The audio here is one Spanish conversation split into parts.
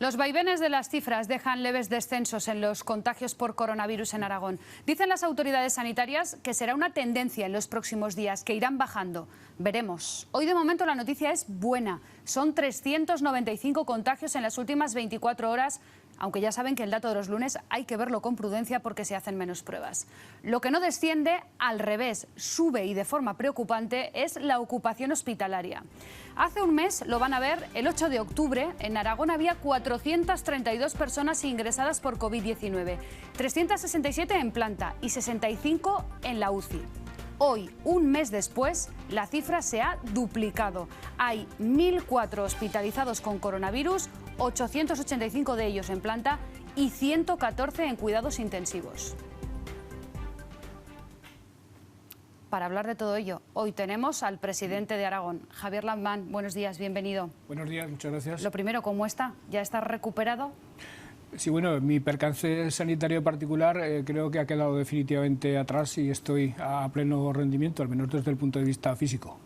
Los vaivenes de las cifras dejan leves descensos en los contagios por coronavirus en Aragón. Dicen las autoridades sanitarias que será una tendencia en los próximos días, que irán bajando. Veremos. Hoy de momento la noticia es buena. Son 395 contagios en las últimas 24 horas, aunque ya saben que el dato de los lunes hay que verlo con prudencia porque se hacen menos pruebas. Lo que no desciende, al revés, sube y de forma preocupante, es la ocupación hospitalaria. Hace un mes, lo van a ver, el 8 de octubre, en Aragón había 432 personas ingresadas por COVID-19, 367 en planta y 65 en la UCI. Hoy, un mes después, la cifra se ha duplicado. Hay 1.004 hospitalizados con coronavirus, 885 de ellos en planta y 114 en cuidados intensivos. Para hablar de todo ello, hoy tenemos al presidente de Aragón, Javier Landman. Buenos días, bienvenido. Buenos días, muchas gracias. Lo primero, ¿cómo está? ¿Ya está recuperado? Sí, bueno, mi percance sanitario particular creo que ha quedado definitivamente atrás y estoy a pleno rendimiento, al menos desde el punto de vista físico.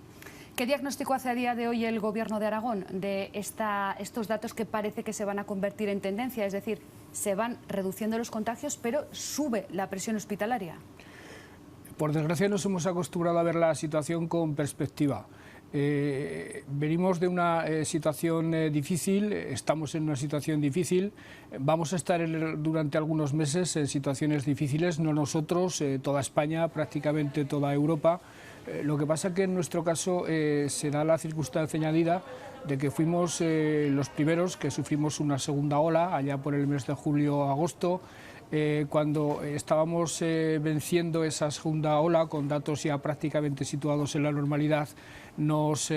¿Qué diagnóstico hace a día de hoy el Gobierno de Aragón de estos datos que parece que se van a convertir en tendencia? Es decir, se van reduciendo los contagios, pero sube la presión hospitalaria. Por desgracia nos hemos acostumbrado a ver la situación con perspectiva. Venimos de una situación difícil, estamos en una situación difícil, vamos a estar durante algunos meses en situaciones difíciles, no nosotros, toda España, prácticamente toda Europa. Lo que pasa que en nuestro caso se da la circunstancia añadida de que fuimos los primeros que sufrimos una segunda ola allá por el mes de julio-agosto. Cuando estábamos venciendo esa segunda ola con datos ya prácticamente situados en la normalidad, nos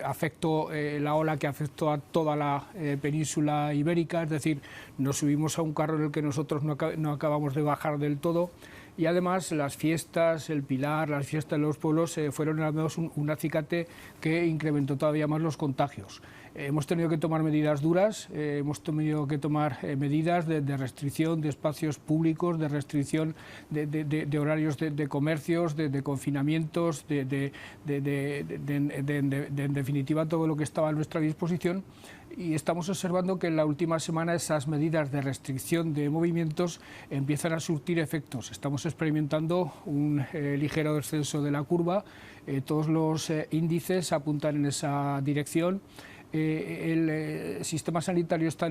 afectó la ola que afectó a toda la península ibérica, es decir, nos subimos a un carro en el que nosotros no acabamos de bajar del todo. Y además las fiestas, el Pilar, las fiestas de los pueblos fueron al menos un acicate que incrementó todavía más los contagios. Hemos tenido que tomar medidas duras, hemos tenido que tomar medidas de restricción de espacios públicos, de restricción de horarios de comercios, de confinamientos, en definitiva todo lo que estaba a nuestra disposición. Y estamos observando que en la última semana esas medidas de restricción de movimientos empiezan a surtir efectos. Estamos experimentando un ligero descenso de la curva, todos los índices apuntan en esa dirección. El sistema sanitario está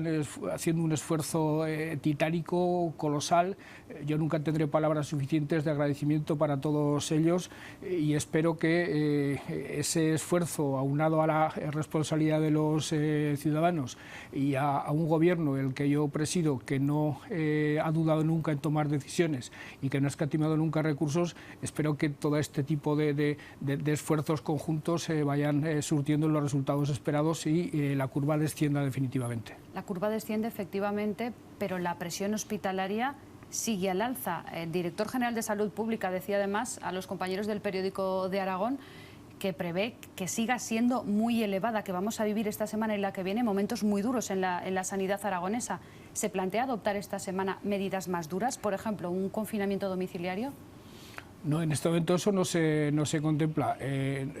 haciendo un esfuerzo titánico, colosal. Yo nunca tendré palabras suficientes de agradecimiento para todos ellos y espero que ese esfuerzo, aunado a la responsabilidad de los ciudadanos y a un gobierno, el que yo presido, que no ha dudado nunca en tomar decisiones y que no ha escatimado nunca recursos, espero que todo este tipo de esfuerzos conjuntos vayan surtiendo los resultados esperados y la curva descienda definitivamente. La curva desciende efectivamente, pero la presión hospitalaria sigue al alza. El director general de Salud Pública decía además a los compañeros del periódico de Aragón que prevé que siga siendo muy elevada, que vamos a vivir esta semana y la que viene momentos muy duros en la sanidad aragonesa. ¿Se plantea adoptar esta semana medidas más duras, por ejemplo, un confinamiento domiciliario? No, en este momento eso no se contempla,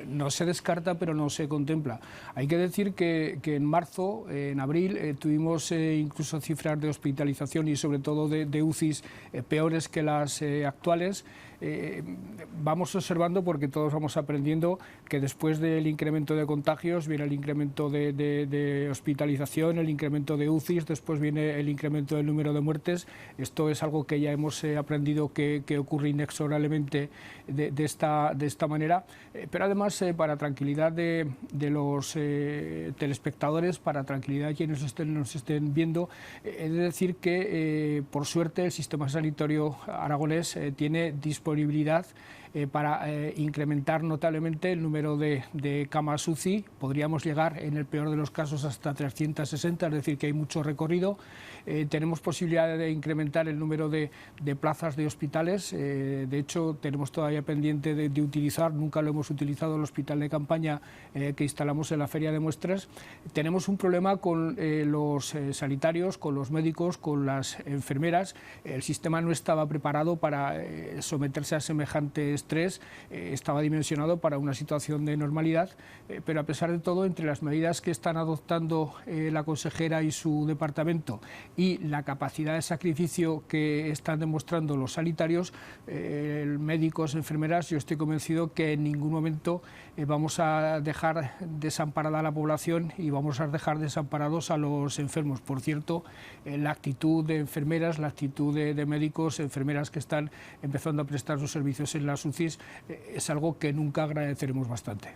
no se descarta, pero no se contempla. Hay que decir que en marzo, en abril, tuvimos incluso cifras de hospitalización y sobre todo de UCIs peores que las actuales. Vamos observando, porque todos vamos aprendiendo, que después del incremento de contagios viene el incremento de hospitalización, el incremento de UCIs, después viene el incremento del número de muertes. Esto es algo que ya hemos aprendido que ocurre inexorablemente de esta manera, pero además para tranquilidad de los telespectadores, para tranquilidad de quienes nos estén viendo, he de decir que por suerte el sistema sanitario aragonés tiene disponibilidad para incrementar notablemente el número de camas UCI. Podríamos llegar en el peor de los casos hasta 360, es decir que hay mucho recorrido. Tenemos posibilidad de incrementar el número de plazas de hospitales. De hecho, tenemos todavía pendiente de utilizar, nunca lo hemos utilizado, el hospital de campaña que instalamos en la feria de muestras. Tenemos un problema con los sanitarios, con los médicos, con las enfermeras. El sistema no estaba preparado para someterse a semejantes estrés estaba dimensionado para una situación de normalidad, pero a pesar de todo, entre las medidas que están adoptando la consejera y su departamento y la capacidad de sacrificio que están demostrando los sanitarios, médicos, enfermeras, yo estoy convencido que en ningún momento vamos a dejar desamparada a la población y vamos a dejar desamparados a los enfermos. Por cierto, la actitud de enfermeras, la actitud de médicos, enfermeras que están empezando a prestar sus servicios en las UCIs, es algo que nunca agradeceremos bastante.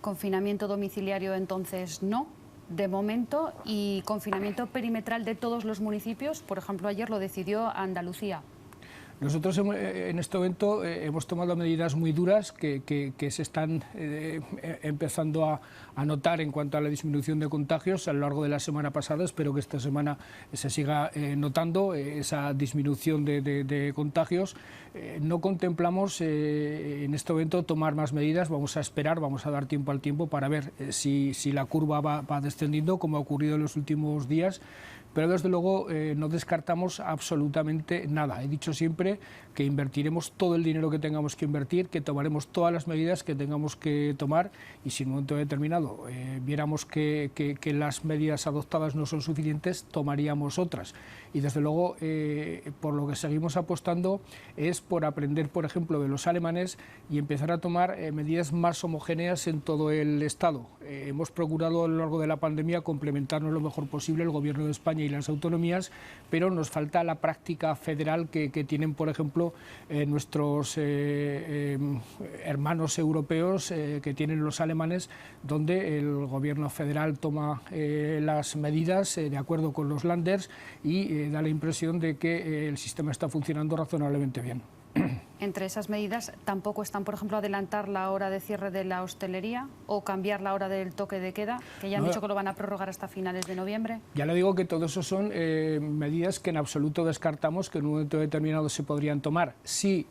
Confinamiento domiciliario entonces no, de momento, y confinamiento perimetral de todos los municipios, por ejemplo, ayer lo decidió Andalucía. Nosotros en este momento hemos tomado medidas muy duras que se están empezando a notar en cuanto a la disminución de contagios a lo largo de la semana pasada. Espero que esta semana se siga notando esa disminución de contagios. No contemplamos en este momento tomar más medidas. Vamos a esperar, vamos a dar tiempo al tiempo para ver si la curva va descendiendo, como ha ocurrido en los últimos días. Pero desde luego no descartamos absolutamente nada. He dicho siempre que invertiremos todo el dinero que tengamos que invertir, que tomaremos todas las medidas que tengamos que tomar, y si en un momento determinado viéramos que las medidas adoptadas no son suficientes, tomaríamos otras. Y desde luego por lo que seguimos apostando es por aprender, por ejemplo, de los alemanes y empezar a tomar medidas más homogéneas en todo el Estado. Hemos procurado a lo largo de la pandemia complementarnos lo mejor posible el Gobierno de España y las autonomías, pero nos falta la práctica federal que tienen, por ejemplo, nuestros hermanos europeos que tienen los alemanes, donde el Gobierno federal toma las medidas de acuerdo con los Länders y da la impresión de que el sistema está funcionando razonablemente bien. Entre esas medidas tampoco están, por ejemplo, adelantar la hora de cierre de la hostelería o cambiar la hora del toque de queda, que ya han dicho que lo van a prorrogar hasta finales de noviembre. Ya le digo que todo eso son medidas que en absoluto descartamos que en un momento determinado se podrían tomar. Si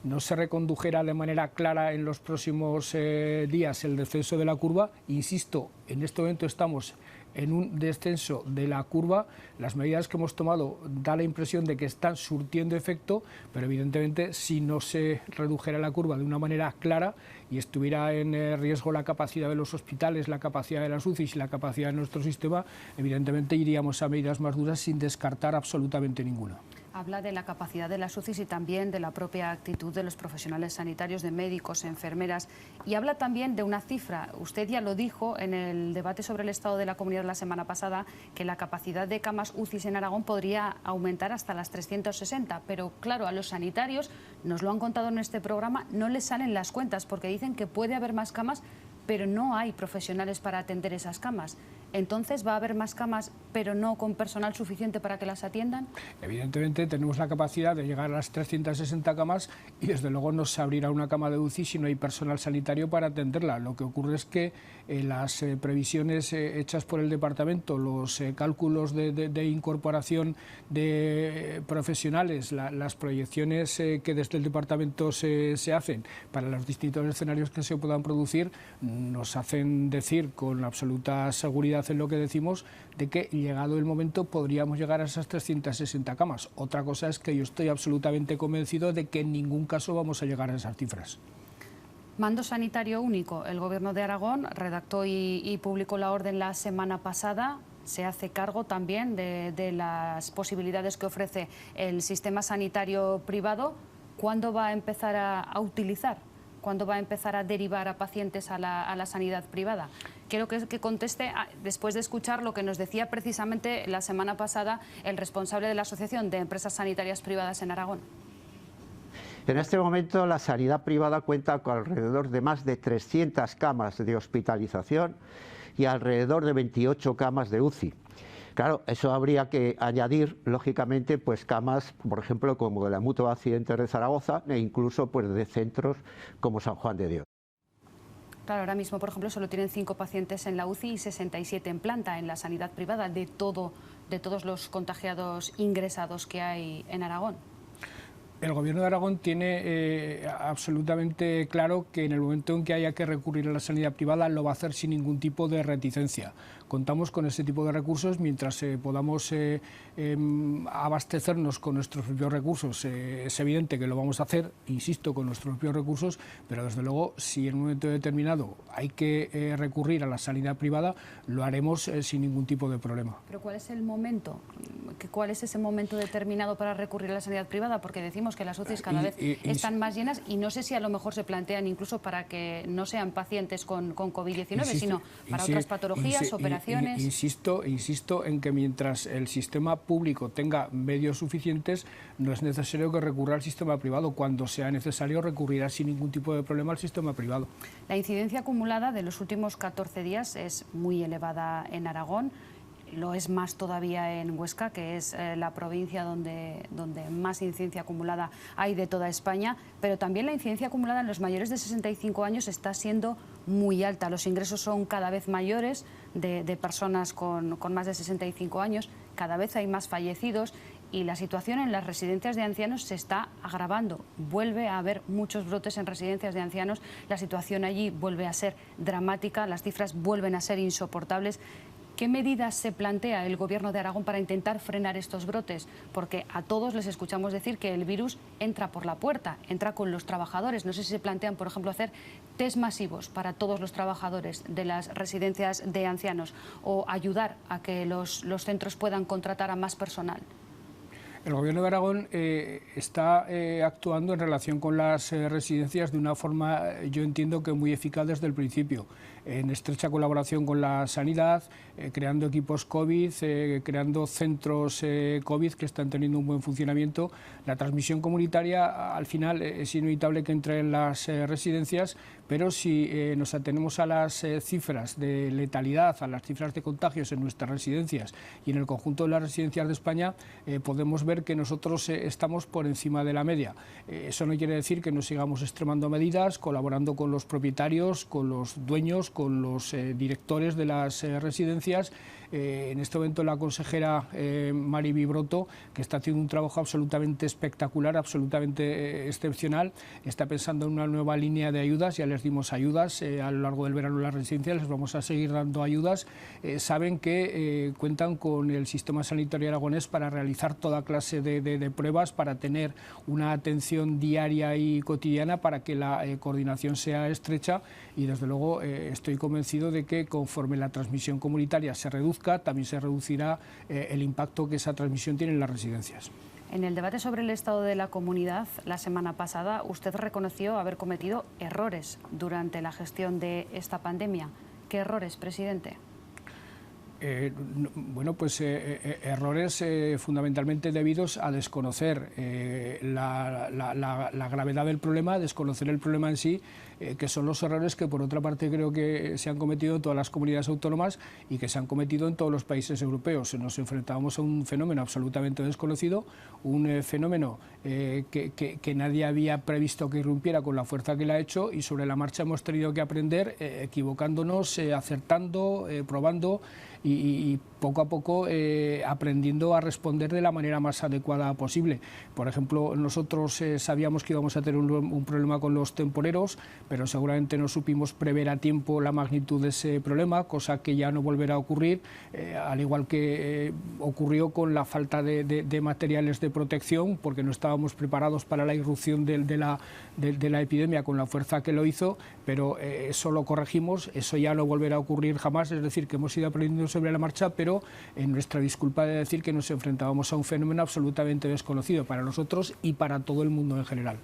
no se recondujera de manera clara en los próximos días el descenso de la curva, insisto, en este momento estamos en un descenso de la curva. Las medidas que hemos tomado da la impresión de que están surtiendo efecto, pero evidentemente si no se redujera la curva de una manera clara y estuviera en riesgo la capacidad de los hospitales, la capacidad de las UCIs y la capacidad de nuestro sistema, evidentemente iríamos a medidas más duras sin descartar absolutamente ninguna. Habla de la capacidad de las UCIs y también de la propia actitud de los profesionales sanitarios, de médicos, enfermeras, y habla también de una cifra. Usted ya lo dijo en el debate sobre el estado de la comunidad la semana pasada, que la capacidad de camas UCIs en Aragón podría aumentar hasta las 360, pero claro, a los sanitarios, nos lo han contado en este programa, no les salen las cuentas porque dicen que puede haber más camas, pero no hay profesionales para atender esas camas. Entonces, ¿va a haber más camas, pero no con personal suficiente para que las atiendan? Evidentemente tenemos la capacidad de llegar a las 360 camas y desde luego no se abrirá una cama de UCI si no hay personal sanitario para atenderla. Lo que ocurre es que las previsiones hechas por el departamento, los cálculos de incorporación de profesionales, las proyecciones que desde el departamento se hacen para los distintos escenarios que se puedan producir, nos hacen decir con absoluta seguridad en lo que decimos de que llegado el momento podríamos llegar a esas 360 camas. Otra cosa es que yo estoy absolutamente convencido de que en ningún caso vamos a llegar a esas cifras. Mando sanitario único. El Gobierno de Aragón redactó y publicó la orden la semana pasada. Se hace cargo también de las posibilidades que ofrece el sistema sanitario privado. ¿Cuándo va a empezar a utilizar? ¿Cuándo va a empezar a derivar a pacientes a la sanidad privada? Quiero que conteste después de escuchar lo que nos decía precisamente la semana pasada el responsable de la Asociación de Empresas Sanitarias Privadas en Aragón. En este momento la sanidad privada cuenta con alrededor de más de 300 camas de hospitalización y alrededor de 28 camas de UCI. Claro, eso habría que añadir, lógicamente, pues camas, por ejemplo, como de la Mutua Accidentes de Zaragoza e incluso pues de centros como San Juan de Dios. Claro, ahora mismo, por ejemplo, solo tienen 5 pacientes en la UCI y 67 en planta en la sanidad privada de todos los contagiados ingresados que hay en Aragón. El Gobierno de Aragón tiene absolutamente claro que en el momento en que haya que recurrir a la sanidad privada lo va a hacer sin ningún tipo de reticencia. contamos con ese tipo de recursos mientras podamos abastecernos con nuestros propios recursos. Es evidente que lo vamos a hacer, insisto, con nuestros propios recursos, pero desde luego si en un momento determinado hay que recurrir a la sanidad privada, lo haremos sin ningún tipo de problema. ¿Pero cuál es el momento? ¿Cuál es ese momento determinado para recurrir a la sanidad privada? Porque decimos que las UCIs cada vez están más llenas y no sé si a lo mejor se plantean incluso para que no sean pacientes con COVID-19, sino para otras patologías, operaciones. Insisto en que mientras el sistema público tenga medios suficientes, no es necesario que recurra al sistema privado. Cuando sea necesario, recurrirá sin ningún tipo de problema al sistema privado. La incidencia acumulada de los últimos 14 días es muy elevada en Aragón. Lo es más todavía en Huesca, que es la provincia donde más incidencia acumulada hay de toda España, pero también la incidencia acumulada en los mayores de 65 años está siendo muy alta. Los ingresos son cada vez mayores de personas con más de 65 años, cada vez hay más fallecidos y la situación en las residencias de ancianos se está agravando. Vuelve a haber muchos brotes en residencias de ancianos, la situación allí vuelve a ser dramática, las cifras vuelven a ser insoportables. ¿Qué medidas se plantea el Gobierno de Aragón para intentar frenar estos brotes? Porque a todos les escuchamos decir que el virus entra por la puerta, entra con los trabajadores. No sé si se plantean, por ejemplo, hacer test masivos para todos los trabajadores de las residencias de ancianos o ayudar a que los centros puedan contratar a más personal. El Gobierno de Aragón está actuando en relación con las residencias de una forma, yo entiendo que muy eficaz desde el principio, en estrecha colaboración con la sanidad, creando equipos COVID, creando centros COVID que están teniendo un buen funcionamiento. La transmisión comunitaria, al final, es inevitable que entre en las residencias, pero si nos atenemos a las cifras de letalidad, a las cifras de contagios en nuestras residencias y en el conjunto de las residencias de España, podemos ver que nosotros estamos por encima de la media. Eso no quiere decir que no sigamos extremando medidas, colaborando con los propietarios, con los dueños, con los directores de las residencias. En este momento la consejera Mari Vibroto, que está haciendo un trabajo absolutamente espectacular, absolutamente excepcional, está pensando en una nueva línea de ayudas. Ya les dimos ayudas a lo largo del verano en las residencias, les vamos a seguir dando ayudas. Saben que cuentan con el sistema sanitario aragonés para realizar toda clase de pruebas, para tener una atención diaria y cotidiana, para que la coordinación sea estrecha y desde luego estoy convencido de que conforme la transmisión comunitaria se reduzca, también se reducirá el impacto que esa transmisión tiene en las residencias. En el debate sobre el estado de la comunidad la semana pasada, usted reconoció haber cometido errores durante la gestión de esta pandemia. ¿Qué errores, presidente? Bueno, pues errores fundamentalmente debidos a desconocer la gravedad del problema, desconocer el problema en sí, que son los errores que por otra parte creo que se han cometido en todas las comunidades autónomas y que se han cometido en todos los países europeos. Nos enfrentábamos a un fenómeno absolutamente desconocido, un fenómeno que nadie había previsto que irrumpiera con la fuerza que le ha hecho y sobre la marcha hemos tenido que aprender equivocándonos, acertando, probando y poco a poco aprendiendo a responder de la manera más adecuada posible. Por ejemplo, nosotros sabíamos que íbamos a tener un problema con los temporeros, pero seguramente no supimos prever a tiempo la magnitud de ese problema, cosa que ya no volverá a ocurrir, al igual que ocurrió con la falta de materiales de protección, porque no estábamos preparados para la irrupción de la epidemia con la fuerza que lo hizo, pero eso lo corregimos, eso ya no volverá a ocurrir jamás, es decir, que hemos ido aprendiendo sobre la marcha, pero en nuestra disculpa de decir que nos enfrentábamos a un fenómeno absolutamente desconocido para nosotros y para todo el mundo en general.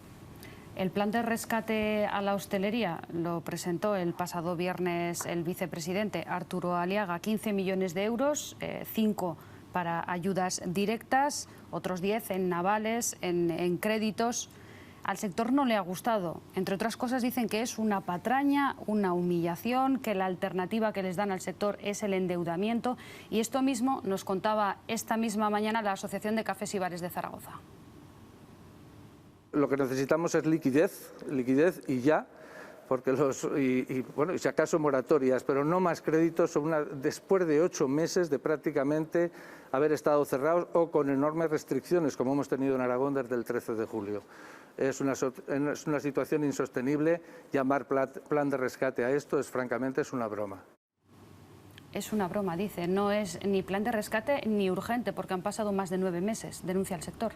El plan de rescate a la hostelería lo presentó el pasado viernes el vicepresidente Arturo Aliaga, 15 millones de euros, 5 para ayudas directas, otros 10 en navales, en créditos. Al sector no le ha gustado. Entre otras cosas dicen que es una patraña, una humillación, que la alternativa que les dan al sector es el endeudamiento. Y esto mismo nos contaba esta misma mañana la Asociación de Cafés y Bares de Zaragoza. Lo que necesitamos es liquidez y ya, porque bueno, si acaso moratorias, pero no más créditos después de 8 meses de prácticamente haber estado cerrados o con enormes restricciones, como hemos tenido en Aragón desde el 13 de julio. Es una situación insostenible. Llamar plan de rescate a esto francamente es una broma. es una broma, dice. No es ni plan de rescate ni urgente, porque han pasado más de 9 meses, denuncia el sector.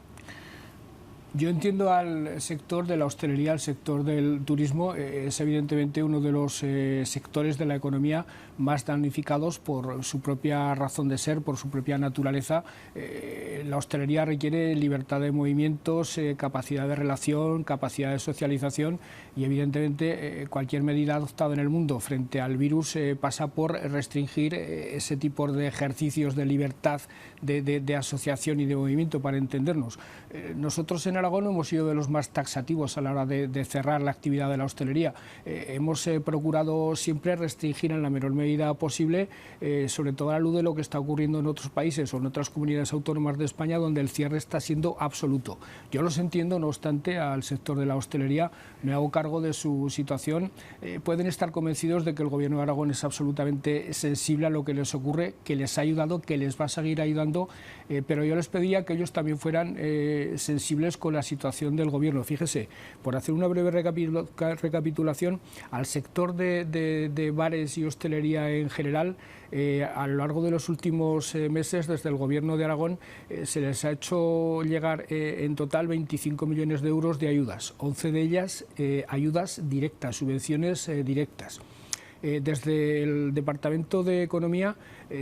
Yo entiendo al sector de la hostelería, al sector del turismo, es evidentemente uno de los sectores de la economía más damnificados por su propia razón de ser, por su propia naturaleza. La hostelería requiere libertad de movimientos, capacidad de relación, capacidad de socialización y evidentemente cualquier medida adoptada en el mundo frente al virus pasa por restringir ese tipo de ejercicios de libertad, de asociación y de movimiento, para entendernos. Nosotros en Aragón hemos sido de los más taxativos a la hora de cerrar la actividad de la hostelería. Hemos procurado siempre restringir en la menor medida posible, sobre todo a la luz de lo que está ocurriendo en otros países o en otras comunidades autónomas de España, donde el cierre está siendo absoluto. Yo los entiendo, no obstante, al sector de la hostelería, me hago cargo de su situación. Pueden estar convencidos de que el Gobierno de Aragón es absolutamente sensible a lo que les ocurre, que les ha ayudado, que les va a seguir ayudando, pero yo les pedía que ellos también fueran sensibles con la situación del Gobierno. Fíjese, por hacer una breve recapitulación, al sector de bares y hostelería en general, a lo largo de los últimos meses, desde el Gobierno de Aragón, se les ha hecho llegar en total 25 millones de euros de ayudas, 11 de ellas ayudas directas, subvenciones directas. Desde el Departamento de Economía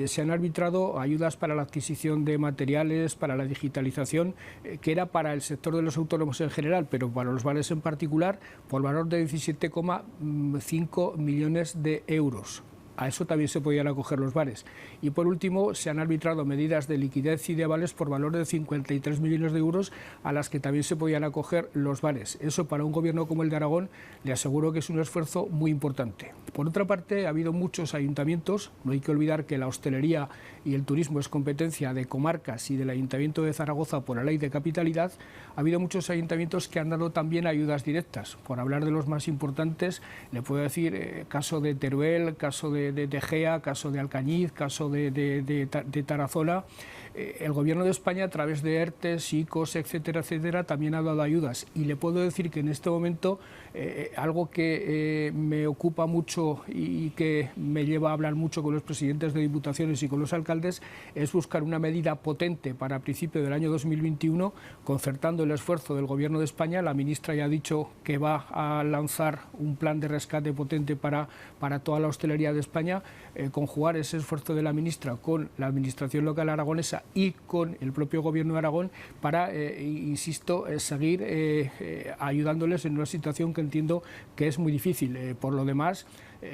se han arbitrado ayudas para la adquisición de materiales, para la digitalización, que era para el sector de los autónomos en general, pero para los bares en particular, por valor de 17,5 millones de euros. A eso también se podían acoger los bares. Y por último, se han arbitrado medidas de liquidez y de avales por valor de 53 millones de euros a las que también se podían acoger los bares. Eso, para un gobierno como el de Aragón, le aseguro que es un esfuerzo muy importante. Por otra parte, ha habido muchos ayuntamientos. No hay que olvidar que la hostelería y el turismo es competencia de comarcas y del Ayuntamiento de Zaragoza por la Ley de Capitalidad. Ha habido muchos ayuntamientos que han dado también ayudas directas. Por hablar de los más importantes, le puedo decir caso de Teruel, caso de Gea, caso de Alcañiz, caso de Tarazona. El Gobierno de España, a través de ERTES, ICOs, etcétera, etcétera, también ha dado ayudas. Y le puedo decir que en este momento algo que me ocupa mucho y que me lleva a hablar mucho con los presidentes de diputaciones y con los alcaldes es buscar una medida potente para principio del año 2021, concertando el esfuerzo del Gobierno de España. La ministra ya ha dicho que va a lanzar un plan de rescate potente para toda la hostelería de España, conjugar ese esfuerzo de la ministra con la Administración local aragonesa y con el propio Gobierno de Aragón para, insisto, seguir ayudándoles en una situación que entiendo que es muy difícil. Por lo demás,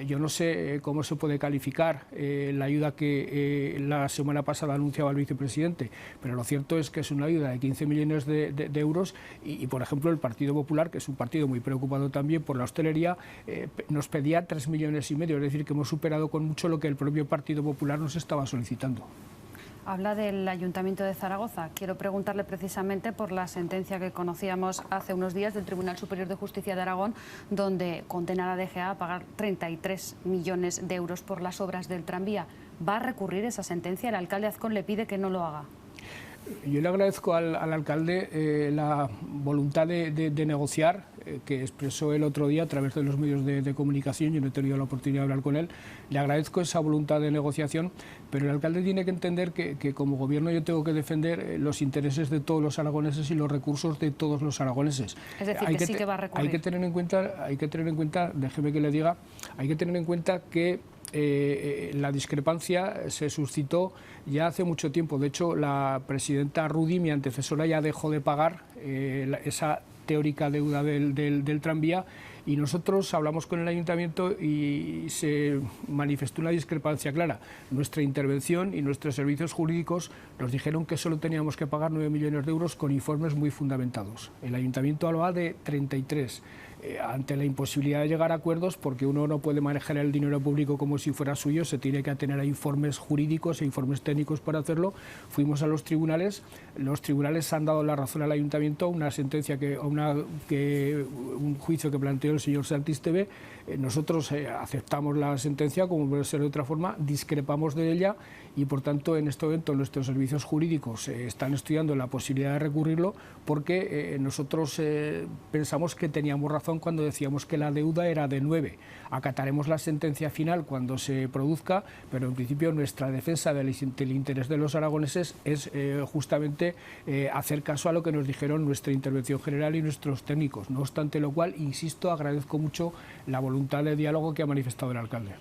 yo no sé cómo se puede calificar la ayuda que la semana pasada anunciaba el vicepresidente, pero lo cierto es que es una ayuda de 15 millones de euros y, por ejemplo, el Partido Popular, que es un partido muy preocupado también por la hostelería, nos pedía 3,5 millones, es decir, que hemos superado con mucho lo que el propio Partido Popular nos estaba solicitando. Habla del Ayuntamiento de Zaragoza. Quiero preguntarle precisamente por la sentencia que conocíamos hace unos días del Tribunal Superior de Justicia de Aragón, donde condena a la DGA a pagar 33 millones de euros por las obras del tranvía. ¿Va a recurrir esa sentencia? El alcalde Azcón le pide que no lo haga. Yo le agradezco al alcalde la voluntad de negociar que expresó el otro día a través de los medios de comunicación. Yo no he tenido la oportunidad de hablar con él. Le agradezco esa voluntad de negociación, pero el alcalde tiene que entender que como gobierno yo tengo que defender los intereses de todos los aragoneses y los recursos de todos los aragoneses. Es decir, que sí que va a recurrir. Hay que tener en cuenta, déjeme que le diga, hay que tener en cuenta que la discrepancia se suscitó ya hace mucho tiempo. De hecho, la presidenta Rudy, mi antecesora, ya dejó de pagar esa teórica deuda del tranvía, y nosotros hablamos con el ayuntamiento y se manifestó una discrepancia clara. Nuestra intervención y nuestros servicios jurídicos nos dijeron que solo teníamos que pagar 9 millones de euros con informes muy fundamentados. El ayuntamiento hablaba de 33. Ante la imposibilidad de llegar a acuerdos, porque uno no puede manejar el dinero público como si fuera suyo, se tiene que atener a informes jurídicos e informes técnicos para hacerlo. Fuimos a los tribunales han dado la razón al ayuntamiento, una sentencia un juicio que planteó el señor Santisteve. Nosotros aceptamos la sentencia, como puede ser de otra forma, discrepamos de ella y, por tanto, en este momento nuestros servicios jurídicos están estudiando la posibilidad de recurrirlo, porque nosotros pensamos que teníamos razón razón cuando decíamos que la deuda era de 9. Acataremos la sentencia final cuando se produzca, pero en principio nuestra defensa del interés de los aragoneses es justamente hacer caso a lo que nos dijeron nuestra intervención general y nuestros técnicos. No obstante lo cual, insisto, agradezco mucho la voluntad de diálogo que ha manifestado el alcalde.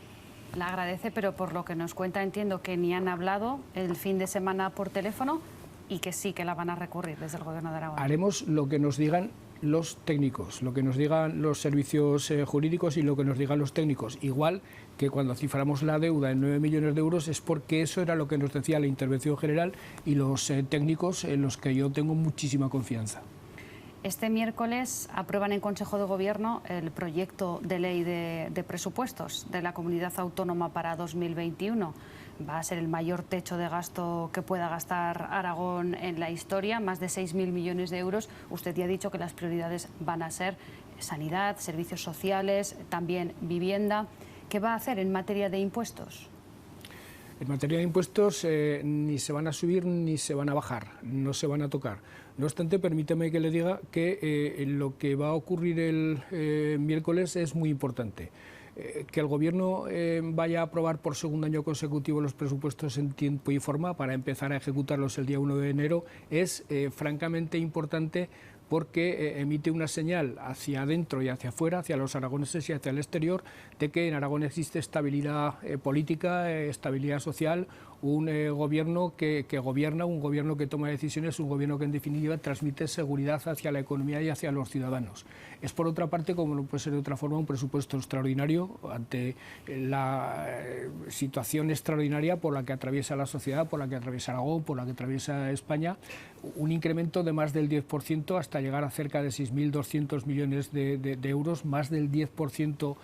La agradece, pero por lo que nos cuenta entiendo que ni han hablado el fin de semana por teléfono y que sí que la van a recurrir desde el Gobierno de Aragón. Haremos lo que nos digan los técnicos, lo que nos digan los servicios jurídicos y lo que nos digan los técnicos. Igual que cuando ciframos la deuda en 9 millones de euros es porque eso era lo que nos decía la intervención general y los técnicos en los que yo tengo muchísima confianza. Este miércoles aprueban en Consejo de Gobierno el proyecto de ley de presupuestos de la Comunidad Autónoma para 2021. Va a ser el mayor techo de gasto que pueda gastar Aragón en la historia, más de 6.000 millones de euros. Usted ya ha dicho que las prioridades van a ser sanidad, servicios sociales, también vivienda. ¿Qué va a hacer en materia de impuestos? En materia de impuestos ni se van a subir ni se van a bajar, no se van a tocar. No obstante, permíteme que le diga que lo que va a ocurrir el miércoles es muy importante. Que el Gobierno vaya a aprobar por segundo año consecutivo los presupuestos en tiempo y forma para empezar a ejecutarlos el día 1 de enero es francamente importante, porque emite una señal hacia adentro y hacia afuera, hacia los aragoneses y hacia el exterior, de que en Aragón existe estabilidad política, estabilidad social, un gobierno que gobierna, un gobierno que toma decisiones, un gobierno que en definitiva transmite seguridad hacia la economía y hacia los ciudadanos. Es por otra parte, como no puede ser de otra forma, un presupuesto extraordinario ante la situación extraordinaria por la que atraviesa la sociedad, por la que atraviesa Aragón, por la que atraviesa España, un incremento de más del 10% hasta llegar a cerca de 6.200 millones de euros, más del 10%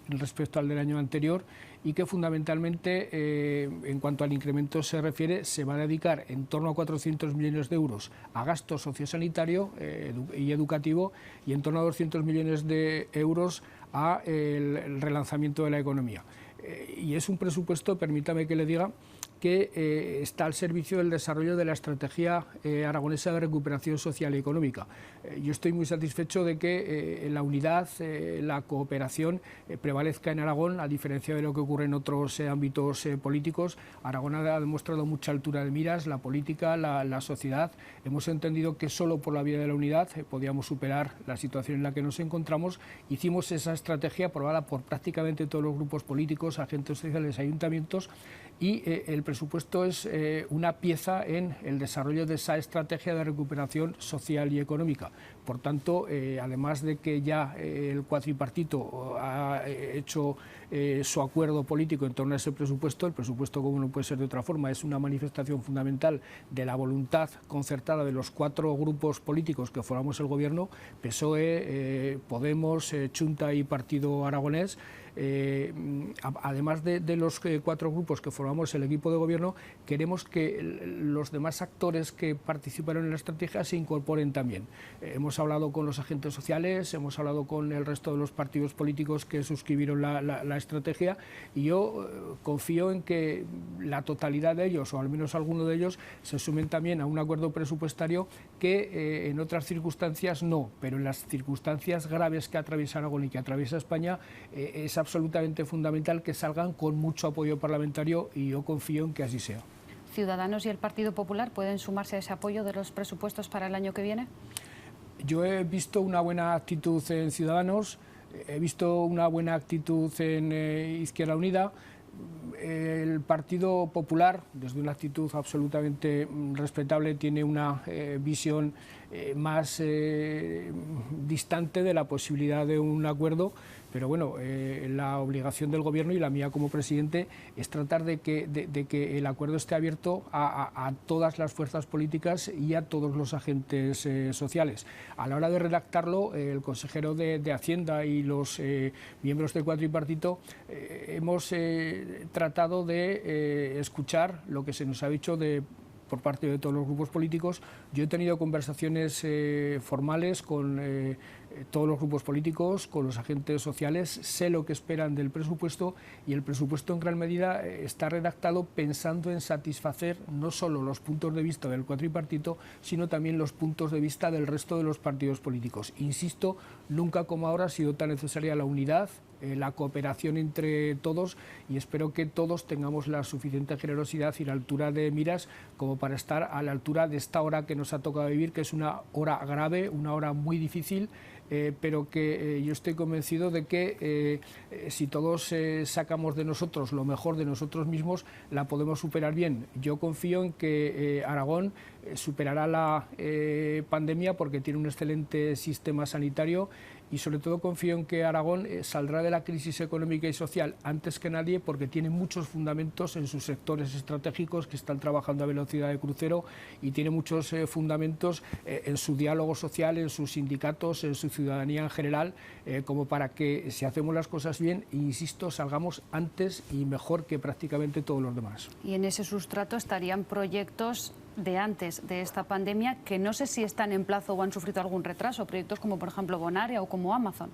respecto al del año anterior, y que fundamentalmente, en cuanto al incremento se refiere, se va a dedicar en torno a 400 millones de euros a gasto sociosanitario y educativo, y en torno a 200 millones de euros a el relanzamiento de la economía. Y es un presupuesto, permítame que le diga, que está al servicio del desarrollo de la estrategia aragonesa de recuperación social y económica. Yo estoy muy satisfecho de que la unidad, la cooperación prevalezca en Aragón, a diferencia de lo que ocurre en otros ámbitos políticos. Aragón ha demostrado mucha altura de miras, la política, la sociedad. Hemos entendido que solo por la vía de la unidad podíamos superar la situación en la que nos encontramos. Hicimos esa estrategia aprobada por prácticamente todos los grupos políticos, agentes sociales, ayuntamientos, y el presupuesto es una pieza en el desarrollo de esa estrategia de recuperación social y económica. Por tanto, además de que ya el cuatripartito ha hecho su acuerdo político en torno a ese presupuesto, el presupuesto, como no puede ser de otra forma, es una manifestación fundamental de la voluntad concertada de los 4 grupos políticos que formamos el Gobierno, PSOE, Podemos, Chunta y Partido Aragonés. Además de los 4 grupos que formamos el equipo de gobierno, queremos que los demás actores que participaron en la estrategia se incorporen también. Hemos hablado con los agentes sociales, hemos hablado con el resto de los partidos políticos que suscribieron la estrategia, y yo confío en que la totalidad de ellos, o al menos alguno de ellos, se sumen también a un acuerdo presupuestario que en otras circunstancias no, pero en las circunstancias graves que atraviesa Aragón y que atraviesa España es absolutamente fundamental que salgan con mucho apoyo parlamentario, y yo confío en que así sea. ¿Ciudadanos y el Partido Popular pueden sumarse a ese apoyo de los presupuestos para el año que viene? Yo he visto una buena actitud en Ciudadanos, he visto una buena actitud en Izquierda Unida. El Partido Popular, desde una actitud absolutamente respetable, tiene una visión más distante de la posibilidad de un acuerdo, pero bueno, la obligación del Gobierno y la mía como presidente es tratar de que el acuerdo esté abierto a todas las fuerzas políticas y a todos los agentes sociales. A la hora de redactarlo, el consejero de Hacienda y los miembros del cuatripartito hemos tratado de escuchar lo que se nos ha dicho por parte de todos los grupos políticos. Yo he tenido conversaciones formales con todos los grupos políticos, con los agentes sociales, sé lo que esperan del presupuesto y el presupuesto en gran medida está redactado pensando en satisfacer no solo los puntos de vista del cuatripartito, sino también los puntos de vista del resto de los partidos políticos. Insisto, nunca como ahora ha sido tan necesaria la unidad, la cooperación entre todos y espero que todos tengamos la suficiente generosidad y la altura de miras como para estar a la altura de esta hora que nos ha tocado vivir, que es una hora grave, una hora muy difícil, pero que yo estoy convencido de que si todos sacamos de nosotros lo mejor de nosotros mismos, la podemos superar bien. Yo confío en que Aragón superará la pandemia porque tiene un excelente sistema sanitario y sobre todo confío en que Aragón saldrá de la crisis económica y social antes que nadie porque tiene muchos fundamentos en sus sectores estratégicos que están trabajando a velocidad de crucero y tiene muchos fundamentos en su diálogo social, en sus sindicatos, en su ciudadanía en general, como para que si hacemos las cosas bien, insisto, salgamos antes y mejor que prácticamente todos los demás. Y en ese sustrato estarían proyectos de antes de esta pandemia que no sé si están en plazo o han sufrido algún retraso, proyectos como por ejemplo Bonaria o como Amazon.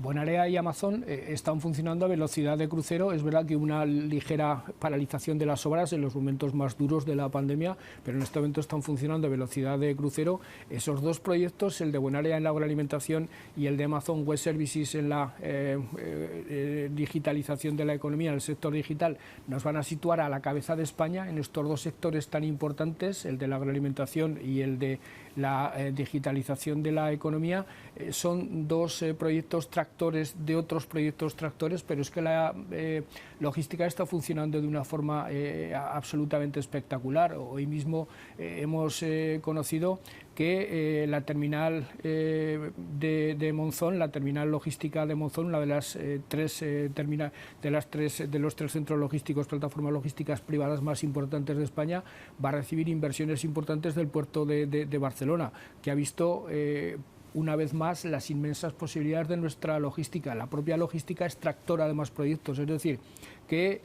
Bonaria y Amazon están funcionando a velocidad de crucero. Es verdad que una ligera paralización de las obras en los momentos más duros de la pandemia, pero en este momento están funcionando a velocidad de crucero. Esos dos proyectos, el de Bonaria en la agroalimentación y el de Amazon Web Services en la digitalización de la economía, en el sector digital, nos van a situar a la cabeza de España en estos dos sectores tan importantes, el de la agroalimentación y el de la digitalización de la economía. Son dos proyectos tractores de otros proyectos tractores, pero es que la logística está funcionando de una forma absolutamente espectacular. Hoy mismo hemos conocido que la terminal de Monzón, la terminal logística de Monzón, una de las de los tres centros logísticos, plataformas logísticas privadas más importantes de España, va a recibir inversiones importantes del puerto de Barcelona, que ha visto una vez más las inmensas posibilidades de nuestra logística. La propia logística es tractora de más proyectos, es decir, que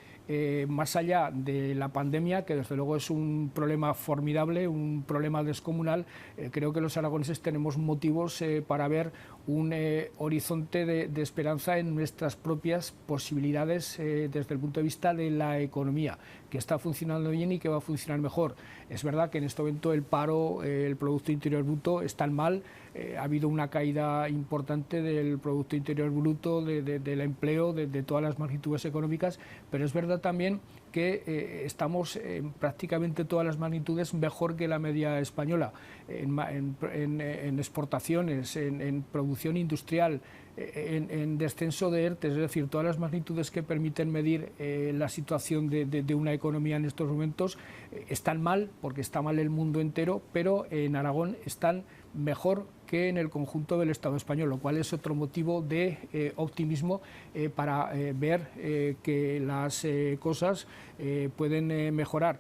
más allá de la pandemia, que desde luego es un problema formidable, un problema descomunal, creo que los aragoneses tenemos motivos para ver un horizonte de esperanza en nuestras propias posibilidades desde el punto de vista de la economía, que está funcionando bien y que va a funcionar mejor. Es verdad que en este momento el paro, el Producto Interior Bruto están mal, ha habido una caída importante del Producto Interior Bruto, del empleo, de todas las magnitudes económicas, pero es verdad también que estamos en prácticamente todas las magnitudes mejor que la media española, en exportaciones, en producción industrial, en descenso de ERTE, es decir, todas las magnitudes que permiten medir la situación de una economía en estos momentos están mal, porque está mal el mundo entero, pero en Aragón están mejor que en el conjunto del Estado español, lo cual es otro motivo de optimismo para ver que las cosas pueden mejorar.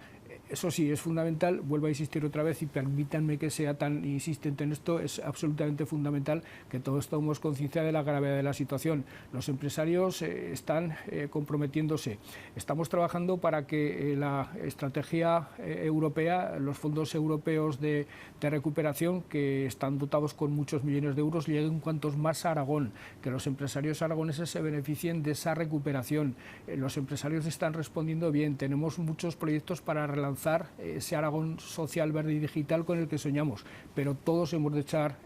Eso sí, es fundamental, vuelvo a insistir otra vez y permítanme que sea tan insistente en esto, es absolutamente fundamental que todos tomemos conciencia de la gravedad de la situación. Los empresarios están comprometiéndose. Estamos trabajando para que la estrategia europea, los fondos europeos de recuperación, que están dotados con muchos millones de euros, lleguen cuantos más a Aragón, que los empresarios aragoneses se beneficien de esa recuperación. Los empresarios están respondiendo bien, tenemos muchos proyectos para relanzar ese Aragón social, verde y digital con el que soñamos, pero todos hemos de echar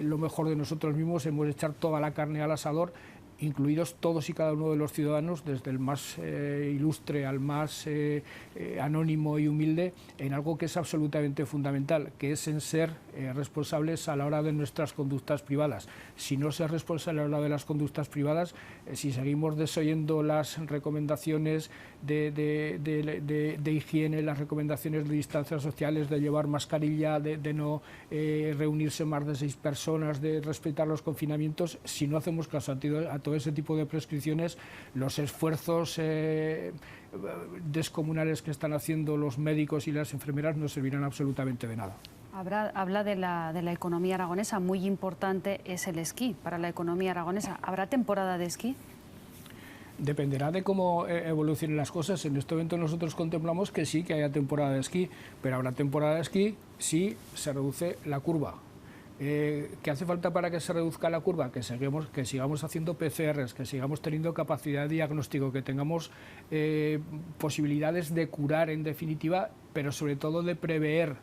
lo mejor de nosotros mismos, hemos de echar toda la carne al asador, incluidos todos y cada uno de los ciudadanos, desde el más ilustre al más anónimo y humilde, en algo que es absolutamente fundamental, que es en ser responsables a la hora de nuestras conductas privadas. Si no ser responsable a la hora de las conductas privadas, si seguimos desoyendo las recomendaciones de higiene, las recomendaciones de distancias sociales, de llevar mascarilla, de no reunirse más de 6 personas, de respetar los confinamientos, si no hacemos caso a todo ese tipo de prescripciones, los esfuerzos descomunales que están haciendo los médicos y las enfermeras no servirán absolutamente de nada. Habla de la economía aragonesa, muy importante es el esquí para la economía aragonesa. ¿Habrá temporada de esquí? Dependerá de cómo evolucionen las cosas. En este momento nosotros contemplamos que sí, que haya temporada de esquí, pero habrá temporada de esquí si se reduce la curva. ¿Qué hace falta para que se reduzca la curva? Que sigamos haciendo PCRs, que sigamos teniendo capacidad de diagnóstico, que tengamos posibilidades de curar en definitiva, pero sobre todo de prever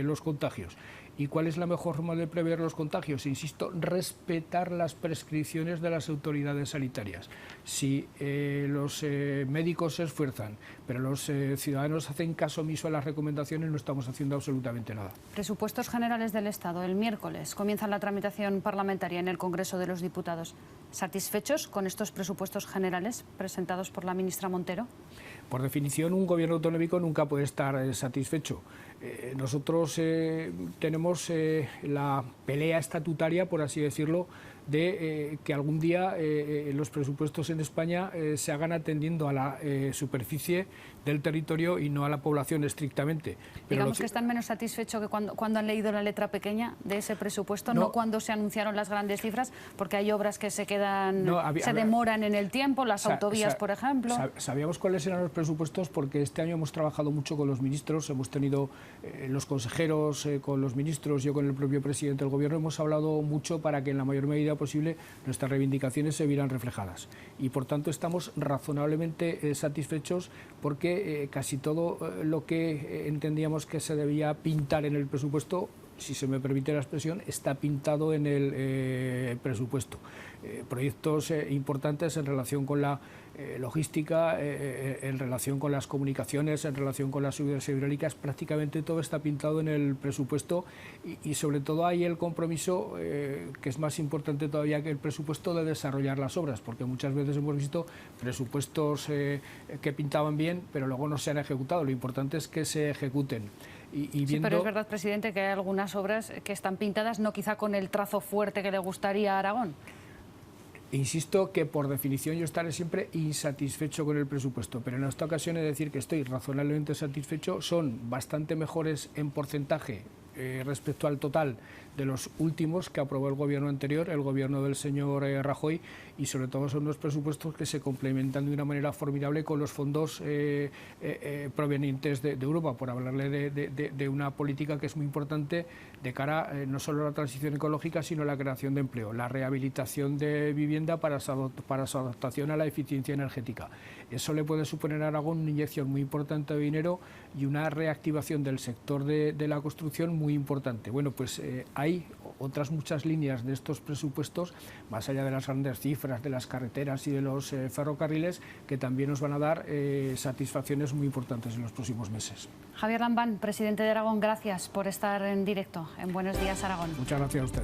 los contagios. ¿Y cuál es la mejor forma de prever los contagios? Insisto, respetar las prescripciones de las autoridades sanitarias. Si los médicos se esfuerzan, pero los ciudadanos hacen caso omiso a las recomendaciones, no estamos haciendo absolutamente nada. Presupuestos generales del Estado. El miércoles comienza la tramitación parlamentaria en el Congreso de los Diputados. ¿Satisfechos con estos presupuestos generales presentados por la ministra Montero? Por definición, un gobierno autonómico nunca puede estar satisfecho. Nosotros tenemos la pelea estatutaria, por así decirlo, de que algún día los presupuestos en España se hagan atendiendo a la superficie del territorio y no a la población estrictamente. Pero digamos que están menos satisfechos que cuando han leído la letra pequeña de ese presupuesto, no cuando se anunciaron las grandes cifras, porque hay obras que se quedan, se demoran en el tiempo, las autovías, por ejemplo. Sabíamos cuáles eran los presupuestos porque este año hemos trabajado mucho con los ministros, hemos tenido los consejeros con los ministros, yo con el propio presidente del Gobierno, hemos hablado mucho para que en la mayor medida posible nuestras reivindicaciones se vieran reflejadas. Y por tanto estamos razonablemente satisfechos porque casi todo lo que entendíamos que se debía pintar en el presupuesto, si se me permite la expresión, está pintado en el presupuesto. Proyectos importantes en relación con la logística, en relación con las comunicaciones, en relación con las subidas hidráulicas, prácticamente todo está pintado en el presupuesto y sobre todo hay el compromiso, que es más importante todavía que el presupuesto, de desarrollar las obras, porque muchas veces hemos visto presupuestos que pintaban bien, pero luego no se han ejecutado. Lo importante es que se ejecuten. Sí, pero es verdad, presidente, que hay algunas obras que están pintadas no quizá con el trazo fuerte que le gustaría a Aragón. Insisto que por definición yo estaré siempre insatisfecho con el presupuesto, pero en esta ocasión he de decir que estoy razonablemente satisfecho. Son bastante mejores en porcentaje respecto al total de los últimos que aprobó el gobierno anterior, el gobierno del señor Rajoy, y sobre todo son unos presupuestos que se complementan de una manera formidable con los fondos provenientes de Europa, por hablarle de una política que es muy importante de cara no solo a la transición ecológica, sino a la creación de empleo, la rehabilitación de vivienda para su adaptación a la eficiencia energética. Eso le puede suponer a Aragón una inyección muy importante de dinero y una reactivación del sector de la construcción muy importante. Bueno, pues hay otras muchas líneas de estos presupuestos, más allá de las grandes cifras de las carreteras y de los ferrocarriles, que también nos van a dar satisfacciones muy importantes en los próximos meses. Javier Lambán, presidente de Aragón, gracias por estar en directo en Buenos Días, Aragón. Muchas gracias a ustedes.